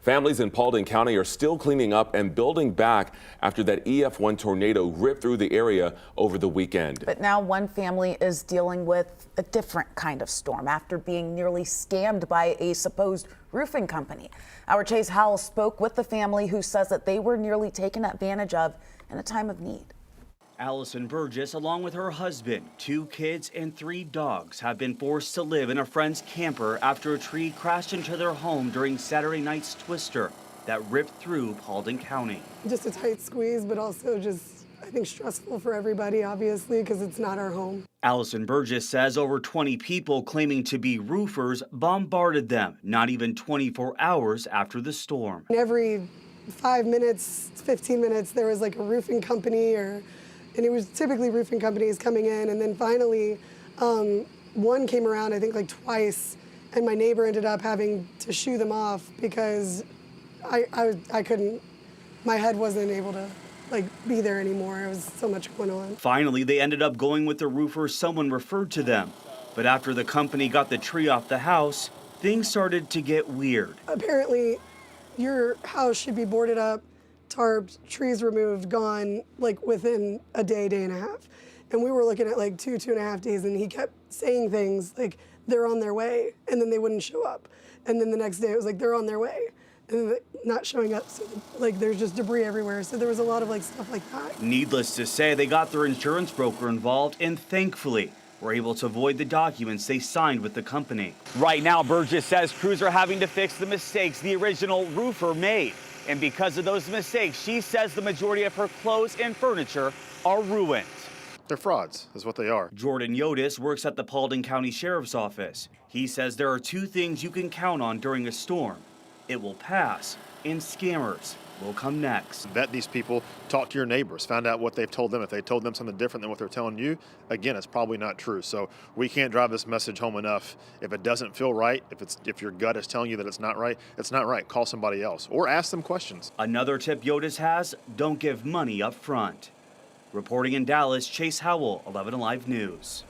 Families in Paulding County are still cleaning up and building back after that EF1 tornado ripped through the area over the weekend. But now one family is dealing with a different kind of storm after being nearly scammed by a supposed roofing company. Our Chase Howell spoke with the family who says that they were nearly taken advantage of in a time of need. Allison Burgess, along with her husband, 2 kids, and 3 dogs, have been forced to live in a friend's camper after a tree crashed into their home during Saturday night's twister that ripped through Paulding County. Just a tight squeeze, but also just, I think, stressful for everybody, obviously, because it's not our home. Allison Burgess says over 20 people claiming to be roofers bombarded them not even 24 hours after the storm. Every 5 minutes, 15 minutes, there was like a roofing company and it was typically roofing companies coming in, and then finally one came around, I think like twice, and my neighbor ended up having to shoo them off because I couldn't, my head wasn't able to be there anymore. There was so much going on. Finally, they ended up going with the roofer someone referred to them. But after the company got the tree off the house, things started to get weird. Apparently, your house should be boarded up, tarped, trees removed, gone, within a day, day and a half. And we were looking at 2.5 days, and he kept saying things like they're on their way, and then they wouldn't show up. And then the next day it was like they're on their way, and then not showing up. So there's just debris everywhere. So there was a lot of stuff like that. Needless to say, they got their insurance broker involved and thankfully were able to avoid the documents they signed with the company. Right now, Burgess says crews are having to fix the mistakes the original roofer made. And because of those mistakes, she says the majority of her clothes and furniture are ruined. They're frauds, is what they are. Jordan Yodis works at the Paulding County Sheriff's Office. He says there are 2 things you can count on during a storm. It will pass, and scammers will come next. Vet these people, talk to your neighbors, find out what they've told them. If they told them something different than what they're telling you, again, it's probably not true. So we can't drive this message home enough. If it doesn't feel right, if your gut is telling you that it's not right, it's not right. Call somebody else or ask them questions. Another tip Yodis has, don't give money up front. Reporting in Dallas, Chase Howell, 11 Alive News.